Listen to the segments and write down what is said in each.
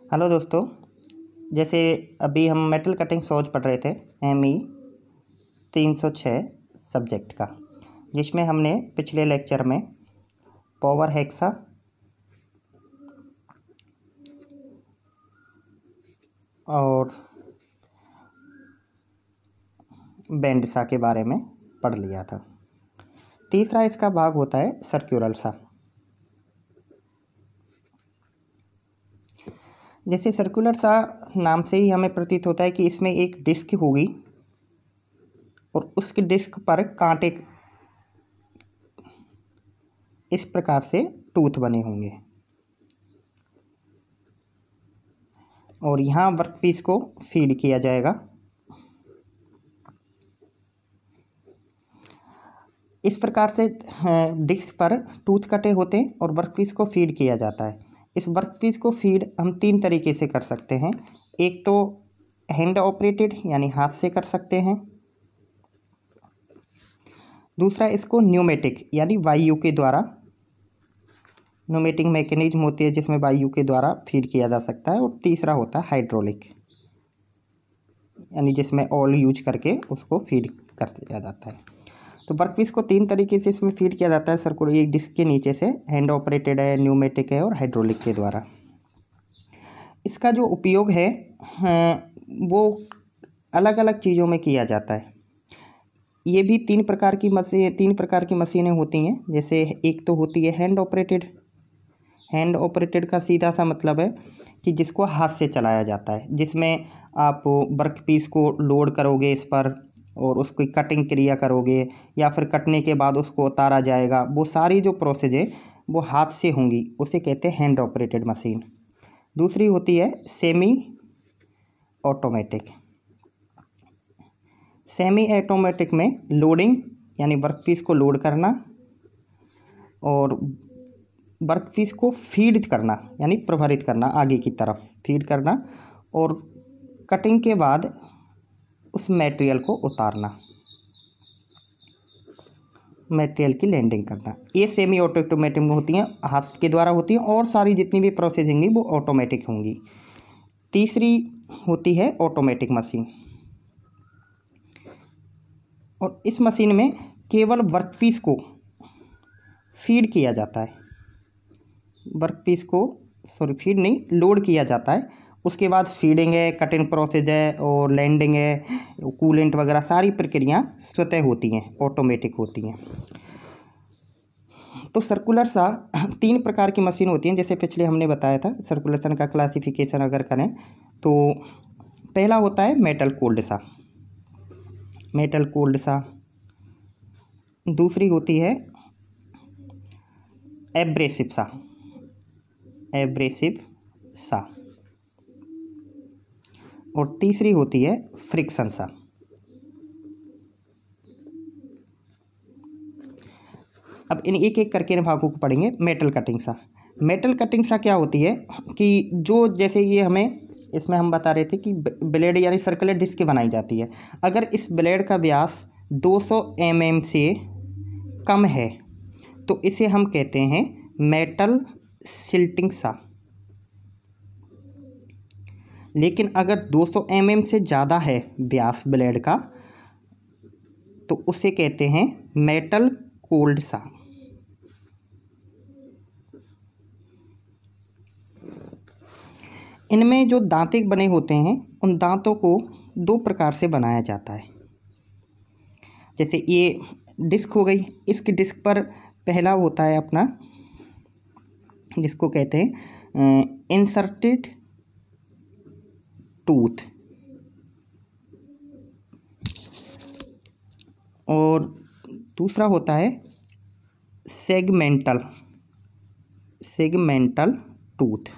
Hello दोस्तों। जैसे अभी हम मेटल कटिंग सॉज पढ़ रहे थे ME 306 सब्जेक्ट का, जिसमें हमने पिछले लेक्चर में पावर हेक्सा और बैंड सा के बारे में पढ़ लिया था। तीसरा इसका भाग होता है सर्कुलर सा। जैसे सर्कुलर सा नाम से ही हमें प्रतीत होता है कि इसमें एक डिस्क होगी और उसके डिस्क पर कांटे इस प्रकार से टूथ बने होंगे और यहाँ वर्कपीस को फीड किया जाएगा। इस प्रकार से डिस्क पर टूथ कटे होते हैं और वर्कपीस को फीड किया जाता है। इस वर्कपीस को फीड हम तीन तरीके से कर सकते हैं। एक तो हैंड ऑपरेटेड यानी हाथ से कर सकते हैं। दूसरा इसको न्यूमेटिक यानी वायु के द्वारा, न्यूमेटिक मैकेनिज्म होती है जिसमें वायु के द्वारा फीड किया जा सकता है। और तीसरा होता है हाइड्रोलिक यानी जिसमें ऑयल यूज करके उसको फीड कर दिया जाता है। तो वर्कपीस को तीन तरीके से इसमें फीड किया जाता है सर्कुलर, एक डिस्क के नीचे से, हैंड ऑपरेटेड है, न्यूमेटिक है और हाइड्रोलिक के द्वारा। इसका जो उपयोग है वो अलग अलग चीज़ों में किया जाता है। ये भी तीन प्रकार की मशीनें होती हैं। जैसे एक तो होती है हैंड ऑपरेटेड। हैंड ऑपरेटेड का सीधा सा मतलब है कि जिसको हाथ से चलाया जाता है, जिसमें आप वर्कपीस को लोड करोगे इस पर और उसकी कटिंग क्रिया करोगे या फिर कटने के बाद उसको उतारा जाएगा। वो सारी जो प्रोसेस है वो हाथ से होंगी, उसे कहते हैं हैंड ऑपरेटेड मशीन। दूसरी होती है सेमी ऑटोमेटिक। सेमी ऑटोमेटिक में लोडिंग यानी वर्कपीस को लोड करना और वर्कपीस को फीड करना यानी प्रभारित करना, आगे की तरफ फीड करना और कटिंग के बाद उस मटेरियल को उतारना, मटेरियल की लैंडिंग करना। ये सेमी ऑटोमेटिक में होती हैं, हाथ के द्वारा होती हैं और सारी जितनी भी प्रोसेस होंगी वो ऑटोमेटिक होंगी। तीसरी होती है ऑटोमेटिक मशीन और इस मशीन में केवल वर्कपीस को फीड किया जाता है। वर्कपीस को फीड नहीं, लोड किया जाता है। उसके बाद फीडिंग है, कटिंग प्रोसेस है और लैंडिंग है, कूलेंट वगैरह सारी प्रक्रिया स्वतः होती हैं, ऑटोमेटिक होती हैं। तो सर्कुलर सा तीन प्रकार की मशीन होती हैं, जैसे पिछले हमने बताया था। सर्कुलेशन का क्लासिफिकेशन अगर करें तो पहला होता है मेटल कोल्ड सा, मेटल कोल्ड सा। दूसरी होती है एब्रेसिव सा, एब्रेसिव सा। और तीसरी होती है फ्रिक्शन सा। अब इन एक एक करके इन भागों को पढ़ेंगे। मेटल कटिंग सा, मेटल कटिंग सा क्या होती है कि जो जैसे ये हमें इसमें हम बता रहे थे कि ब्लेड यानी सर्कुलर डिस्क बनाई जाती है। अगर इस ब्लेड का व्यास 200 mm से कम है तो इसे हम कहते हैं मेटल सिल्टिंग सा। लेकिन अगर 200 mm से ज़्यादा है व्यास ब्लेड का तो उसे कहते हैं मेटल कोल्ड सा। इनमें जो दांते बने होते हैं उन दांतों को दो प्रकार से बनाया जाता है। जैसे ये डिस्क हो गई, इसकी डिस्क पर पहला होता है अपना, जिसको कहते हैं इंसर्टेड टूथ, और दूसरा होता है सेगमेंटल टूथ।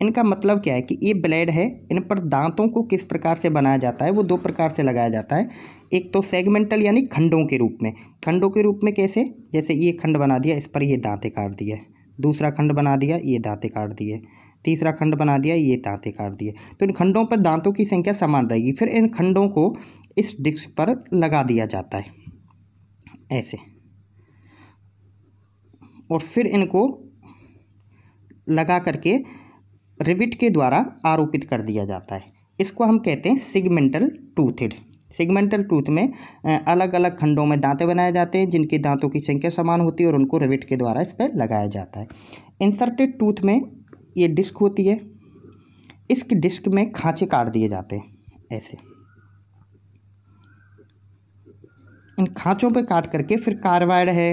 इनका मतलब क्या है कि ये ब्लेड है, इन पर दांतों को किस प्रकार से बनाया जाता है वो दो प्रकार से लगाया जाता है। एक तो सेगमेंटल यानी खंडों के रूप में। खंडों के रूप में कैसे? जैसे ये खंड बना दिया, इस पर ये दांतें काट दिए, दूसरा खंड बना दिया, ये दांतें काट दिए, तीसरा खंड बना दिया, ये दांतें काट दिए। तो इन खंडों पर दांतों की संख्या समान रहेगी। फिर इन खंडों को इस डिस्क पर लगा दिया जाता है ऐसे, और फिर इनको लगा करके रिविट के द्वारा आरोपित कर दिया जाता है। इसको हम कहते हैं सेगमेंटल टूथेड। सेगमेंटल टूथ में अलग अलग खंडों में दांतें बनाए जाते हैं जिनकी दांतों की संख्या समान होती है और उनको रिविट के द्वारा इस पर लगाया जाता है। इंसर्टेड टूथ में ये डिस्क होती है, इस डिस्क में खांचे काट दिए जाते हैं ऐसे। इन खांचों पे काट करके फिर कार्बाइड है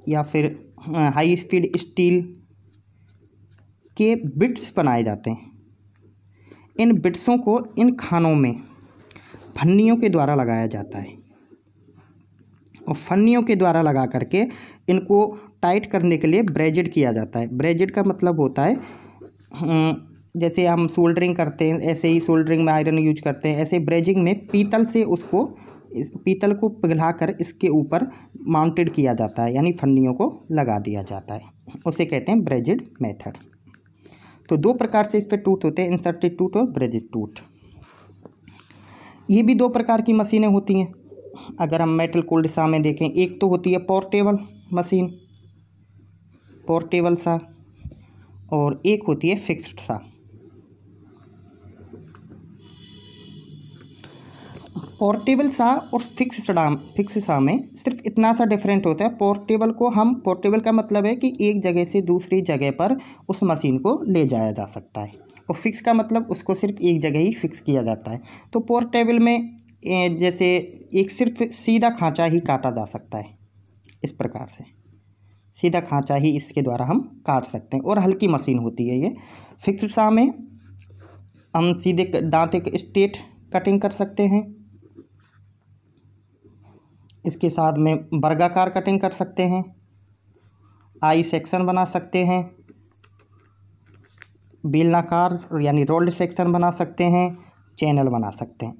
या फिर हाई स्पीड स्टील के बिट्स बनाए जाते हैं। इन बिट्सों को इन खानों में फन्नियों के द्वारा लगाया जाता है और फन्नियों के द्वारा लगा करके इनको टाइट करने के लिए ब्रेजेड किया जाता है। ब्रेजेड का मतलब होता है जैसे हम सोल्डरिंग करते हैं, ऐसे ही सोल्डरिंग में आयरन यूज करते हैं, ऐसे ब्रेजिंग में पीतल से उसको पीतल को पिघलाकर इसके ऊपर माउंटेड किया जाता है, यानी फन्नियों को लगा दिया जाता है, उसे कहते हैं ब्रेजेड मेथड। तो दो प्रकार से इस पर टूथ होते हैं, इंसर्टेड टूथ और ब्रेजेड टूथ। ये भी दो प्रकार की मशीनें होती हैं। अगर हम मेटल कोल्ड सा में देखें, एक तो होती है पोर्टेबल मशीन, पोर्टेबल सा, और एक होती है फिक्स्ड सा। पोर्टेबल सा और फिक्स सा में सिर्फ इतना सा डिफरेंट होता है। पोर्टेबल का मतलब है कि एक जगह से दूसरी जगह पर उस मशीन को ले जाया जा सकता है, और फिक्स का मतलब उसको सिर्फ एक जगह ही फिक्स किया जाता है। तो पोर्टेबल में जैसे एक सिर्फ सीधा खांचा ही काटा जा सकता है, इस प्रकार से सीधा खांचा ही इसके द्वारा हम काट सकते हैं, और हल्की मशीन होती है ये। फिक्स्ड सा में हम सीधे दांत एक स्ट्रेट कटिंग कर सकते हैं, इसके साथ में वर्गाकार कटिंग कर सकते हैं, आई सेक्शन बना सकते हैं, बेलनाकार यानी रोल्ड सेक्शन बना सकते हैं, चैनल बना सकते हैं।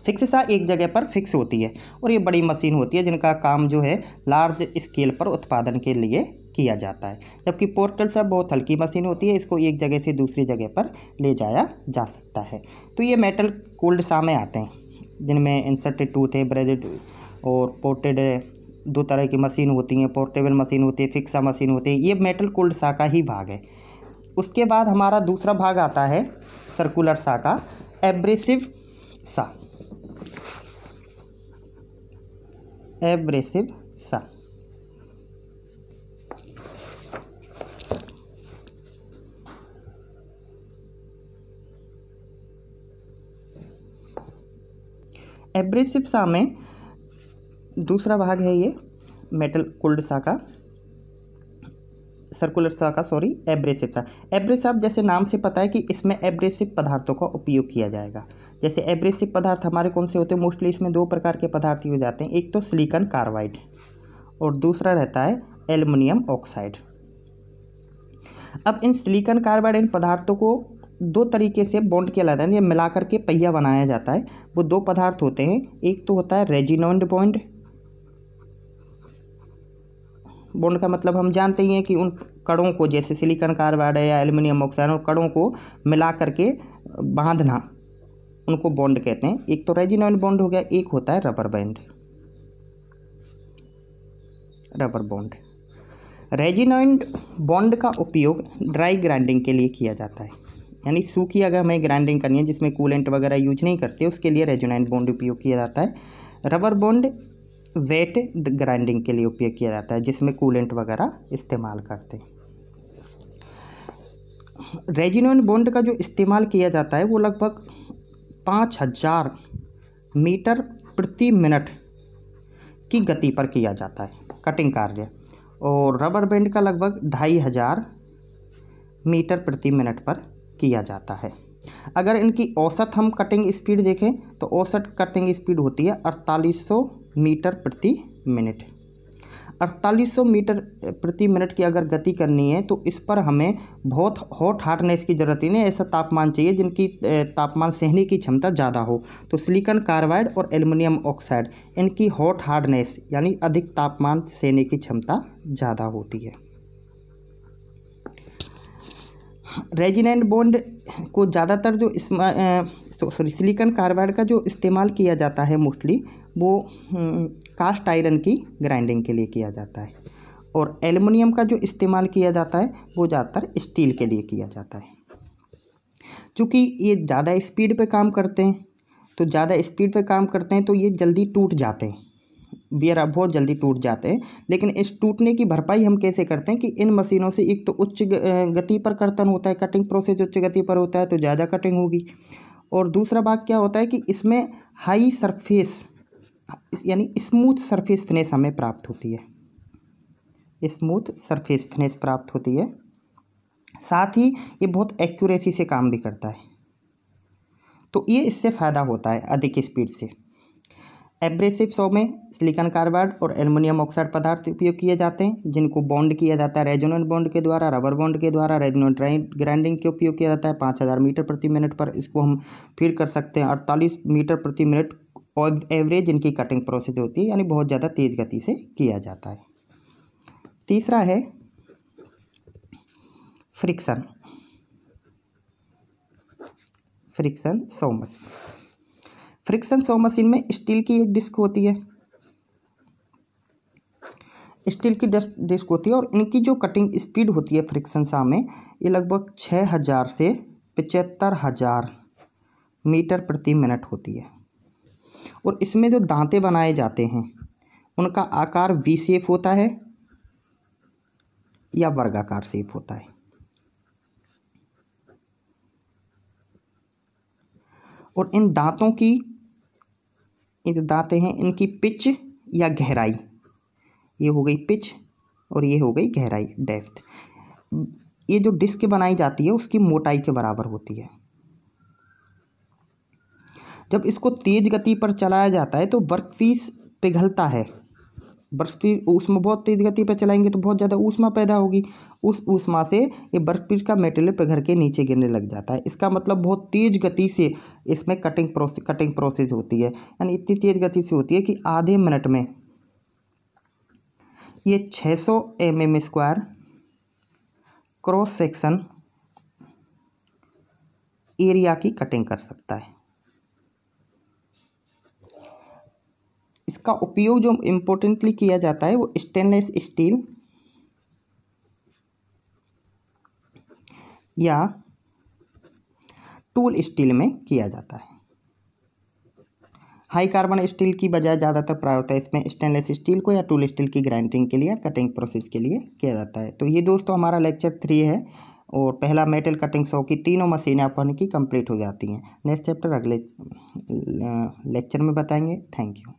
फिक्स सा एक जगह पर फिक्स होती है और ये बड़ी मशीन होती है जिनका काम जो है लार्ज स्केल पर उत्पादन के लिए किया जाता है, जबकि पोर्टल सा बहुत हल्की मशीन होती है, इसको एक जगह से दूसरी जगह पर ले जाया जा सकता है। तो ये मेटल कोल्ड सा में आते हैं जिनमें इंसर्टेड टूथ है, ब्रेजेड और पोर्टेड है। दो तरह की मशीन होती हैं, पोर्टेबल मशीन होती है, फिक्सा मशीन होती है। ये मेटल कोल्ड सा का ही भाग है। उसके बाद हमारा दूसरा भाग आता है सर्कुलर सा का, एब्रेसिव सा। एब्रेसिव सा एब्रेसिव सा में दूसरा भाग है ये मेटल कोल्ड सा का, सर्कुलर सा का, सॉरी, एब्रेसिव सा। एब्रेसिव जैसे नाम से पता है कि इसमें एब्रेसिव पदार्थों का उपयोग किया जाएगा। जैसे एब्रेसिव पदार्थ हमारे कौन से होते हैं, मोस्टली इसमें दो प्रकार के पदार्थ हो जाते हैं, एक तो सिलिकॉन कार्बाइड और दूसरा रहता है एल्युमिनियम ऑक्साइड। अब इन सिलिकॉन कार्बाइड इन पदार्थों को दो तरीके से बॉन्ड किया जाता है, ये मिला करके पहिया बनाया जाता है। वो दो पदार्थ होते हैं, एक तो होता है रेजिनॉइड बॉन्ड। बॉन्ड का मतलब हम जानते ही हैं कि उन कणों को, जैसे सिलिकॉन कार्बाइड या एल्युमिनियम ऑक्साइड, और कणों को मिला करके बांधना, उनको बॉन्ड कहते हैं। एक तो रेजिनॉइड बॉन्ड हो गया, एक होता है rubber band, rubber bond. Resinoid bond का उपयोग ड्राई ग्राइंडिंग के लिए किया जाता है, यानी सूखी अगर हमें ग्राइंडिंग करनी है जिसमें कूलेंट वगैरह यूज नहीं करते, उसके लिए रेजिनॉइड बॉन्ड उपयोग किया जाता है। रबर बॉन्ड वेट ग्राइंडिंग के लिए उपयोग किया जाता है जिसमें कूलेंट वगैरह इस्तेमाल करते हैं। रेजिनॉइड बॉन्ड का जो इस्तेमाल किया जाता है वो लगभग 5000 मीटर प्रति मिनट की गति पर किया जाता है कटिंग कार्य, और रबर बैंड का लगभग 2500 मीटर प्रति मिनट पर किया जाता है। अगर इनकी औसत हम कटिंग स्पीड देखें तो औसत कटिंग स्पीड होती है 4800 मीटर प्रति मिनट। 4800 मीटर प्रति मिनट की अगर गति करनी है तो इस पर हमें बहुत हॉट हार्डनेस की ज़रूरत ही नहीं, ऐसा तापमान चाहिए जिनकी तापमान सहने की क्षमता ज़्यादा हो। तो सिलिकॉन कार्बाइड और एल्युमिनियम ऑक्साइड, इनकी हॉट हार्डनेस यानी अधिक तापमान सहने की क्षमता ज़्यादा होती है। रेजिनॉइड बॉन्ड को ज़्यादातर जो सिलिकॉन कार्बाइड का जो इस्तेमाल किया जाता है मोस्टली, वो कास्ट आयरन की ग्राइंडिंग के लिए किया जाता है, और एल्युमिनियम का जो इस्तेमाल किया जाता है वो ज़्यादातर स्टील के लिए किया जाता है। चूँकि ये ज़्यादा स्पीड पे काम करते हैं, तो ज़्यादा स्पीड पे काम करते हैं तो ये जल्दी टूट जाते हैं, वेयर बहुत जल्दी टूट जाते हैं। लेकिन इस टूटने की भरपाई हम कैसे करते हैं कि इन मशीनों से एक तो उच्च गति पर कर्तन होता है, कटिंग प्रोसेस उच्च गति पर होता है तो ज़्यादा कटिंग होगी। और दूसरा भाग क्या होता है कि इसमें हाई सरफेस यानी स्मूथ सरफेस फिनिश हमें प्राप्त होती है, स्मूथ सरफेस फिनिश प्राप्त होती है। साथ ही ये बहुत एक्यूरेसी से काम भी करता है, तो ये इससे फ़ायदा होता है अधिक स्पीड से। एब्रेसिव सॉ में सिलिकॉन कार्बाइड और एल्युमिनियम ऑक्साइड पदार्थ उपयोग किए जाते हैं, जिनको बॉन्ड किया जाता है रेजोनेंट बॉन्ड के द्वारा, रबर बॉन्ड के द्वारा। रेजोनेंट ग्राइंडिंग के उपयोग किया जाता है 5000 मीटर प्रति मिनट पर। इसको हम फीड कर सकते हैं 48 मीटर प्रति मिनट और एवरेज इनकी कटिंग प्रोसेस होती है, यानी बहुत ज़्यादा तेज़ गति से किया जाता है। तीसरा है friction saw machine. Friction saw machine में स्टील की एक डिस्क होती है, स्टील की डिस्क होती है और इनकी जो कटिंग स्पीड होती है फ्रिक्शन सॉ में, ये लगभग 6000 से 75000 मीटर प्रति मिनट होती है। और इसमें जो दांते बनाए जाते हैं उनका आकार वी शेप होता है या वर्गाकार शेप होता है। और इन दांतों की, ये जो दांतें हैं इनकी पिच या गहराई, ये हो गई पिच और ये हो गई गहराई डेप्थ, ये जो डिस्क बनाई जाती है उसकी मोटाई के बराबर होती है। जब इसको तेज गति पर चलाया जाता है तो वर्कपीस पिघलता है। वर्कपीस उसमें बहुत तेज गति पर चलाएंगे तो बहुत ज़्यादा ऊष्मा पैदा होगी, उस ऊष्मा से ये वर्कपीस का मटेरियल पिघल के नीचे गिरने लग जाता है। इसका मतलब बहुत तेज गति से इसमें कटिंग प्रोसेस होती है, यानी इतनी तेज गति से होती है कि आधे मिनट में ये 600 mm² क्रॉस सेक्शन एरिया की कटिंग कर सकता है। इसका उपयोग जो इम्पोर्टेंटली किया जाता है वो स्टेनलेस स्टील या टूल स्टील में किया जाता है। हाई कार्बन स्टील की बजाय ज़्यादातर प्रायोरिटी इसमें स्टेनलेस स्टील को या टूल स्टील की ग्राइंडिंग के लिए, कटिंग प्रोसेस के लिए किया जाता है। तो ये दोस्तों हमारा लेक्चर 3 है और पहला मेटल कटिंग सॉ की तीनों मशीनें अपन की कंप्लीट हो जाती हैं। नेक्स्ट चैप्टर अगले लेक्चर में बताएंगे। Thank you.